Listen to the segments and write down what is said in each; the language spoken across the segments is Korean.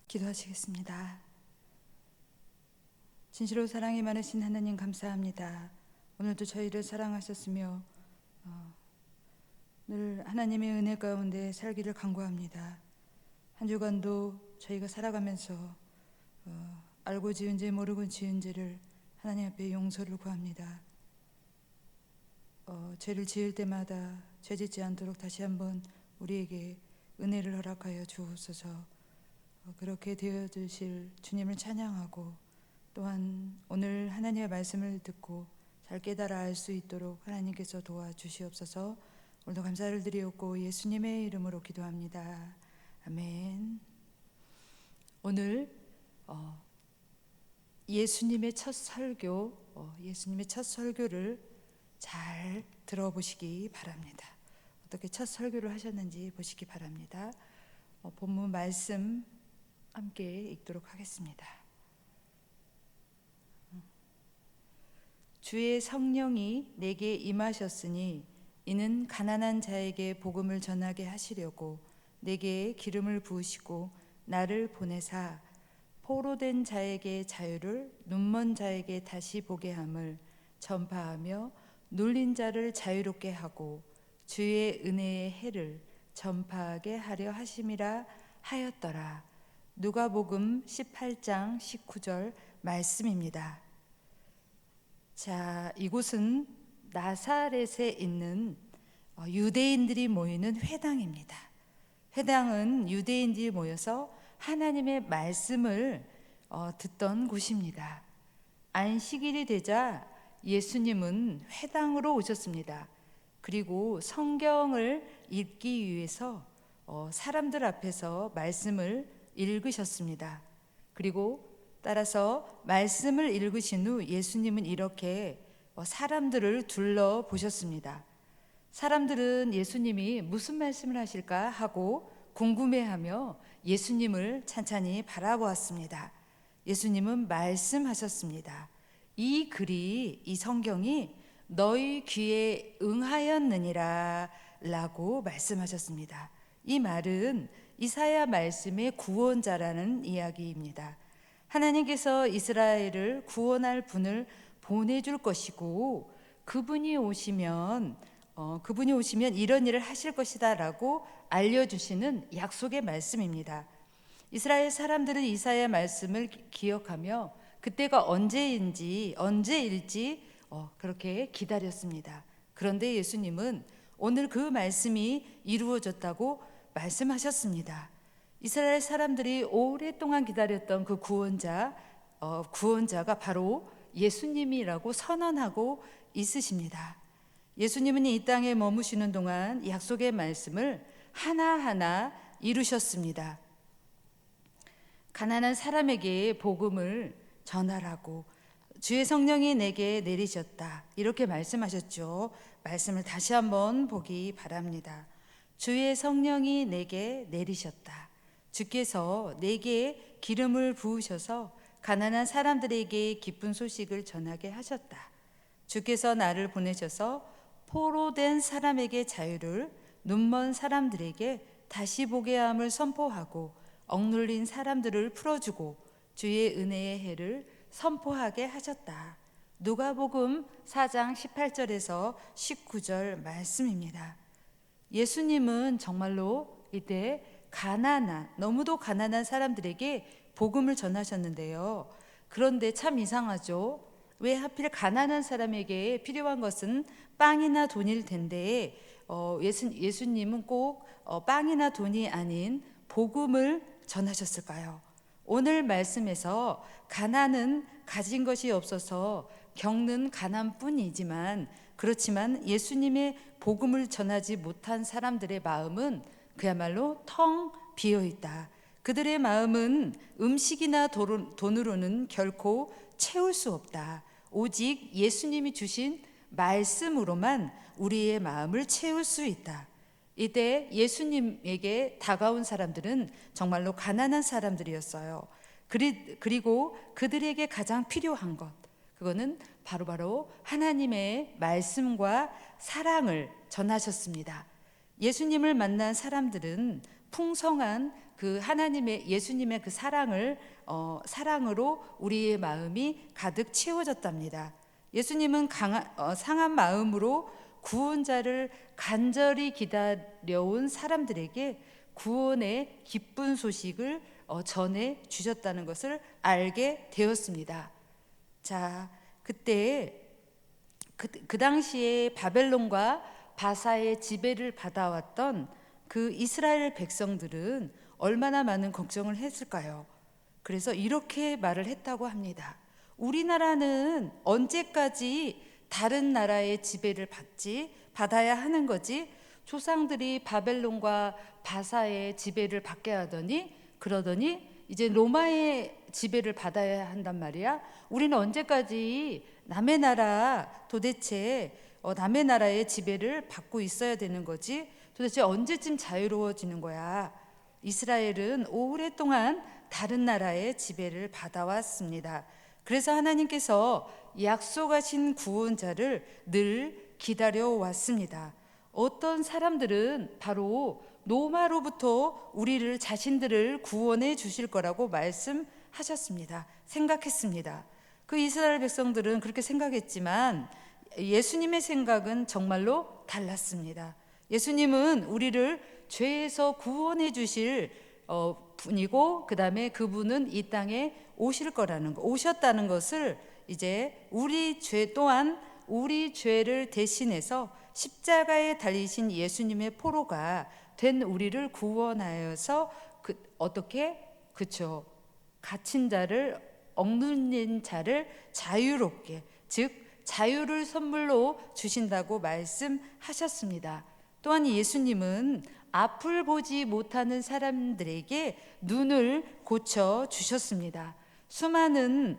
기도하시겠습니다. 진실로 사랑이 많으신 하나님 감사합니다. 오늘도 저희를 사랑하셨으며 늘 하나님의 은혜 가운데 살기를 간구합니다. 한 주간도 저희가 살아가면서 알고 지은 죄 모르고 지은 죄를 하나님 앞에 용서를 구합니다. 죄를 지을 때마다 죄 짓지 않도록 다시 한번 우리에게 은혜를 허락하여 주옵소서. 그렇게 되어주실 주님을 찬양하고 또한 오늘 하나님의 말씀을 듣고 잘 깨달아 알 수 있도록 하나님께서 도와주시옵소서. 오늘도 감사를 드리옵고 예수님의 이름으로 기도합니다. 아멘. 오늘 예수님의 첫 설교를 잘 들어보시기 바랍니다. 어떻게 첫 설교를 하셨는지 보시기 바랍니다. 본문 말씀 함께 읽도록 하겠습니다. 주의 성령이 내게 임하셨으니 이는 가난한 자에게 복음을 전하게 하시려고 내게 기름을 부으시고 나를 보내사 포로된 자에게 자유를 눈먼 자에게 다시 보게 함을 전파하며 눌린 자를 자유롭게 하고 주의 은혜의 해를 전파하게 하려 하심이라 하였더라. 누가복음 18장 19절 말씀입니다. 자, 이곳은 나사렛에 있는 유대인들이 모이는 회당입니다. 회당은 유대인들이 모여서 하나님의 말씀을 듣던 곳입니다. 안식일이 되자 예수님은 회당으로 오셨습니다. 그리고 성경을 읽기 위해서 사람들 앞에서 말씀을 읽으셨습니다. 그리고 따라서 말씀을 읽으신 후 예수님은 이렇게 사람들을 둘러보셨습니다. 사람들은 예수님이 무슨 말씀을 하실까 하고 궁금해하며 예수님을 찬찬히 바라보았습니다. 예수님은 말씀하셨습니다. 이 성경이 너희 귀에 응하였느니라 라고 말씀하셨습니다. 이 말은 이사야 말씀의 구원자라는 이야기입니다. 하나님께서 이스라엘을 구원할 분을 보내줄 것이고 그분이 오시면 이런 일을 하실 것이다 라고 알려주시는 약속의 말씀입니다. 이스라엘 사람들은 이사야 말씀을 기억하며 그때가 언제일지 그렇게 기다렸습니다. 그런데 예수님은 오늘 그 말씀이 이루어졌다고 말씀하셨습니다. 이스라엘 사람들이 오랫동안 기다렸던 그 구원자가 바로 예수님이라고 선언하고 있으십니다. 예수님은 이 땅에 머무시는 동안 약속의 말씀을 하나하나 이루셨습니다. 가난한 사람에게 복음을 전하라고 주의 성령이 내게 내리셨다 이렇게 말씀하셨죠. 말씀을 다시 한번 보기 바랍니다. 주의 성령이 내게 내리셨다. 주께서 내게 기름을 부으셔서 가난한 사람들에게 기쁜 소식을 전하게 하셨다. 주께서 나를 보내셔서 포로된 사람에게 자유를, 눈먼 사람들에게 다시 보게 함을 선포하고 억눌린 사람들을 풀어주고 주의 은혜의 해를 선포하게 하셨다. 누가복음 4장 18절에서 19절 말씀입니다. 예수님은 정말로 이때 너무도 가난한 사람들에게 복음을 전하셨는데요. 그런데 참 이상하죠. 왜 하필 가난한 사람에게 필요한 것은 빵이나 돈일 텐데 예수님은 꼭 빵이나 돈이 아닌 복음을 전하셨을까요? 오늘 말씀에서 가난은 가진 것이 없어서 겪는 가난뿐이지만 그렇지만 예수님의 복음을 전하지 못한 사람들의 마음은 그야말로 텅 비어 있다. 그들의 마음은 음식이나 돈으로는 결코 채울 수 없다. 오직 예수님이 주신 말씀으로만 우리의 마음을 채울 수 있다. 이때 예수님에게 다가온 사람들은 정말로 가난한 사람들이었어요. 그리고 그들에게 가장 필요한 것, 그거는 바로 하나님의 말씀과 사랑을 전하셨습니다. 예수님을 만난 사람들은 풍성한 그 하나님의 예수님의 그 사랑으로 우리의 마음이 가득 채워졌답니다. 예수님은 상한 마음으로 구원자를 간절히 기다려온 사람들에게 구원의 기쁜 소식을 전해 주셨다는 것을 알게 되었습니다. 자, 그때 그 당시에 바벨론과 바사의 지배를 받아왔던 그 이스라엘 백성들은 얼마나 많은 걱정을 했을까요? 그래서 이렇게 말을 했다고 합니다. 우리나라는 언제까지 다른 나라의 지배를 받아야 하는 거지? 조상들이 바벨론과 바사의 지배를 받게 하더니 그러더니 이제 로마의 지배를 받아야 한단 말이야. 우리는 언제까지 남의 나라 도대체 남의 나라의 지배를 받고 있어야 되는 거지? 도대체 언제쯤 자유로워지는 거야? 이스라엘은 오랫동안 다른 나라의 지배를 받아왔습니다. 그래서 하나님께서 약속하신 구원자를 늘 기다려왔습니다. 어떤 사람들은 바로 로마로부터 자신들을 구원해 주실 거라고 말씀하셨습니다. 생각했습니다. 그 이스라엘 백성들은 그렇게 생각했지만 예수님의 생각은 정말로 달랐습니다. 예수님은 우리를 죄에서 구원해 주실 분이고, 그 다음에 그분은 이 땅에 오셨다는 것을 이제 우리 죄 또한 우리 죄를 대신해서 십자가에 달리신 예수님의 포로가 된 우리를 구원하여서 갇힌 자를 억눌린 자를 자유롭게, 즉 자유를 선물로 주신다고 말씀하셨습니다. 또한 예수님은 앞을 보지 못하는 사람들에게 눈을 고쳐 주셨습니다. 수많은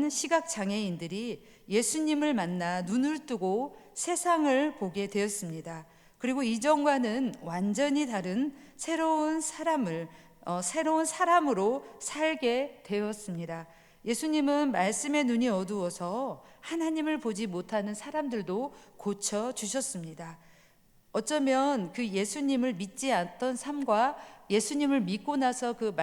시각 장애인들이 예수님을 만나 눈을 뜨고 세상을 보게 되었습니다. 그리고 이전과는 완전히 다른 새로운 사람으로 살게 되었습니다. 예수님은 말씀의 눈이 어두워서 하나님을 보지 못하는 사람들도 고쳐 주셨습니다. 어쩌면 그 예수님을 믿지 않던 삶과 예수님을 믿고 나서 그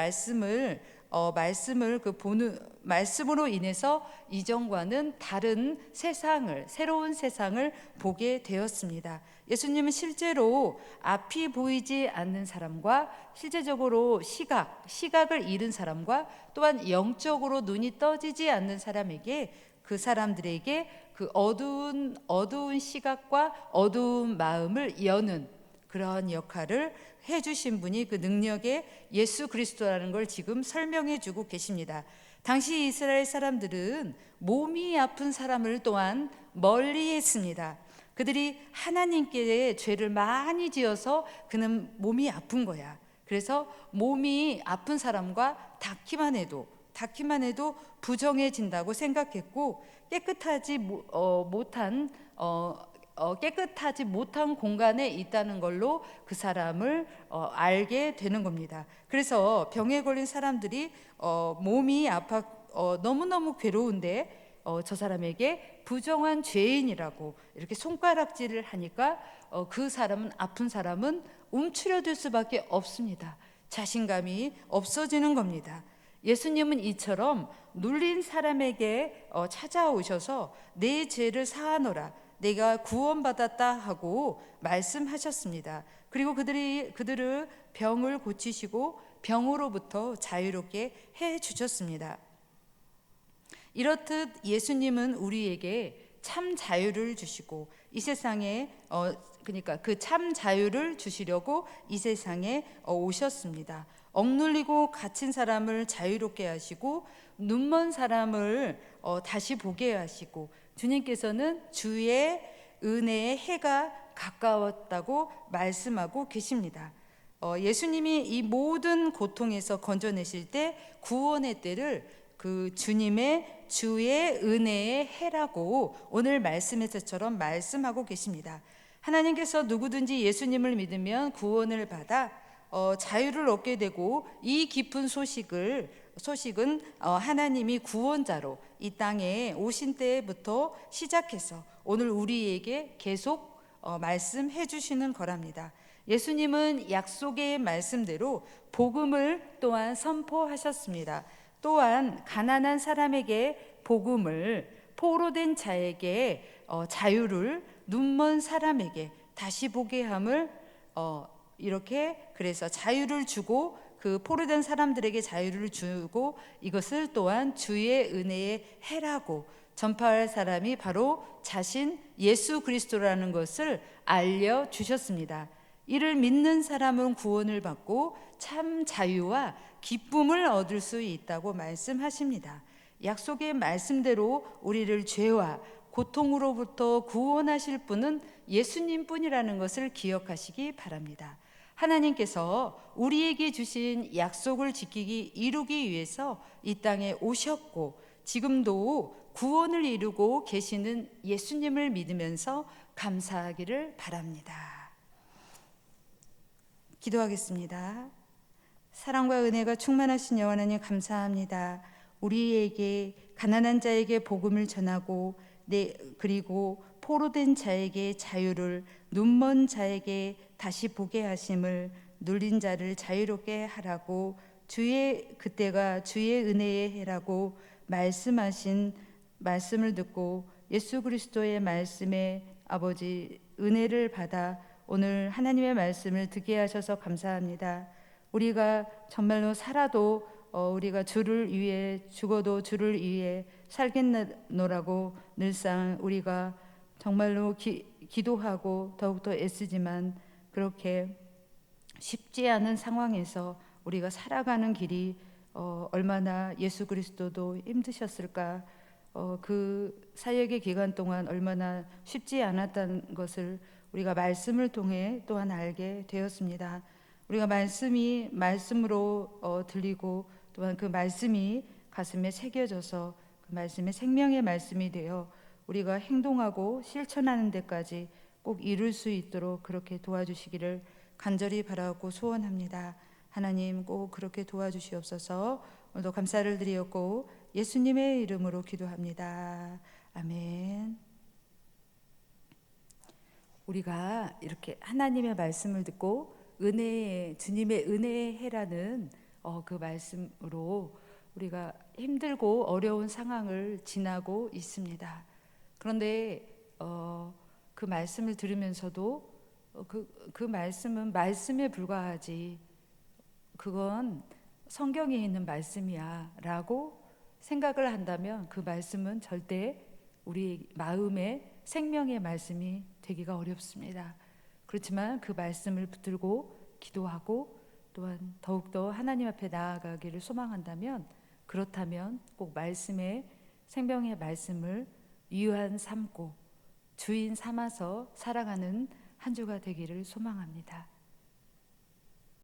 말씀으로 인해서 이전과는 다른 새로운 세상을 보게 되었습니다. 예수님은 실제로 앞이 보이지 않는 사람과 실제적으로 시각을 잃은 사람과 또한 영적으로 눈이 떠지지 않는 그 사람들에게 그 어두운 시각과 어두운 마음을 여는 그런 역할을 해주신 분이 그 능력의 예수 그리스도라는 걸 지금 설명해 주고 계십니다. 당시 이스라엘 사람들은 몸이 아픈 사람을 또한 멀리 했습니다. 그들이 하나님께 죄를 많이 지어서 그는 몸이 아픈 거야. 그래서 몸이 아픈 사람과 닿기만 해도 부정해진다고 생각했고, 깨끗하지 못한 공간에 있다는 걸로 그 사람을 알게 되는 겁니다. 그래서 병에 걸린 사람들이 몸이 너무너무 괴로운데 저 사람에게 부정한 죄인이라고 이렇게 손가락질을 하니까 아픈 사람은 움츠려들 수밖에 없습니다. 자신감이 없어지는 겁니다. 예수님은 이처럼 눌린 사람에게 찾아오셔서 내 죄를 사하노라, 내가 구원받았다 하고 말씀하셨습니다. 그리고 그들을 병을 고치시고 병으로부터 자유롭게 해 주셨습니다. 이렇듯 예수님은 우리에게 참 자유를 주시고 이 세상에 그 참 자유를 주시려고 이 세상에 오셨습니다. 억눌리고 갇힌 사람을 자유롭게 하시고 눈먼 사람을 다시 보게 하시고, 주님께서는 주의 은혜의 해가 가까웠다고 말씀하고 계십니다. 예수님이 이 모든 고통에서 건져내실 때 구원의 때를 그 주의 은혜의 해라고 오늘 말씀에서처럼 말씀하고 계십니다. 하나님께서 누구든지 예수님을 믿으면 구원을 받아 자유를 얻게 되고, 이 깊은 소식은 하나님이 구원자로 이 땅에 오신 때부터 시작해서 오늘 우리에게 계속 말씀해 주시는 거랍니다. 예수님은 약속의 말씀대로 복음을 또한 선포하셨습니다. 또한 가난한 사람에게 복음을, 포로된 자에게 자유를, 눈먼 사람에게 다시 보게 함을, 이렇게 그래서 자유를 주고, 그 포로된 사람들에게 자유를 주고, 이것을 또한 주의 은혜의 해라고 전파할 사람이 바로 자신 예수 그리스도라는 것을 알려주셨습니다. 이를 믿는 사람은 구원을 받고 참 자유와 기쁨을 얻을 수 있다고 말씀하십니다. 약속의 말씀대로 우리를 죄와 고통으로부터 구원하실 분은 예수님 뿐이라는 것을 기억하시기 바랍니다. 하나님께서 우리에게 주신 약속을 지키기, 이루기 위해서 이 땅에 오셨고, 지금도 구원을 이루고 계시는 예수님을 믿으면서 감사하기를 바랍니다. 기도하겠습니다. 사랑과 은혜가 충만하신 여호와 하나님, 감사합니다. 우리에게, 가난한 자에게 복음을 전하고, 그리고 포로된 자에게 자유를, 눈먼 자에게 다시 보게 하심을, 눌린 자를 자유롭게 하라고, 그때가 주의 은혜의 해라고 말씀하신 말씀을 듣고 예수 그리스도의 말씀에 아버지 은혜를 받아 오늘 하나님의 말씀을 듣게 하셔서 감사합니다. 우리가 정말로 살아도 우리가 주를 위해, 죽어도 주를 위해 살겠노라고 늘상 우리가 정말로 기도하고 더욱더 애쓰지만, 그렇게 쉽지 않은 상황에서 우리가 살아가는 길이 얼마나 예수 그리스도도 힘드셨을까, 그 사역의 기간 동안 얼마나 쉽지 않았다는 것을 우리가 말씀을 통해 또한 알게 되었습니다. 우리가 말씀으로 들리고, 또한 그 말씀이 가슴에 새겨져서 그 말씀이 생명의 말씀이 되어 우리가 행동하고 실천하는 데까지 꼭 이룰 수 있도록 그렇게 도와주시기를 간절히 바라고 소원합니다. 하나님, 꼭 그렇게 도와주시옵소서. 오늘도 감사를 드리었고 예수님의 이름으로 기도합니다. 아멘. 우리가 이렇게 하나님의 말씀을 듣고 주님의 은혜의 해라는 그 말씀으로 우리가 힘들고 어려운 상황을 지나고 있습니다. 그런데 그 말씀을 들으면서도 그 말씀은 말씀에 불과하지, 그건 성경에 있는 말씀이야 라고 생각을 한다면 그 말씀은 절대 우리 마음의 생명의 말씀이 되기가 어렵습니다. 그렇지만 그 말씀을 붙들고 기도하고 또한 더욱더 하나님 앞에 나아가기를 소망한다면, 그렇다면 꼭 말씀의, 생명의 말씀을 유한 삼고 주인 삼아서 살아가는 한 주가 되기를 소망합니다.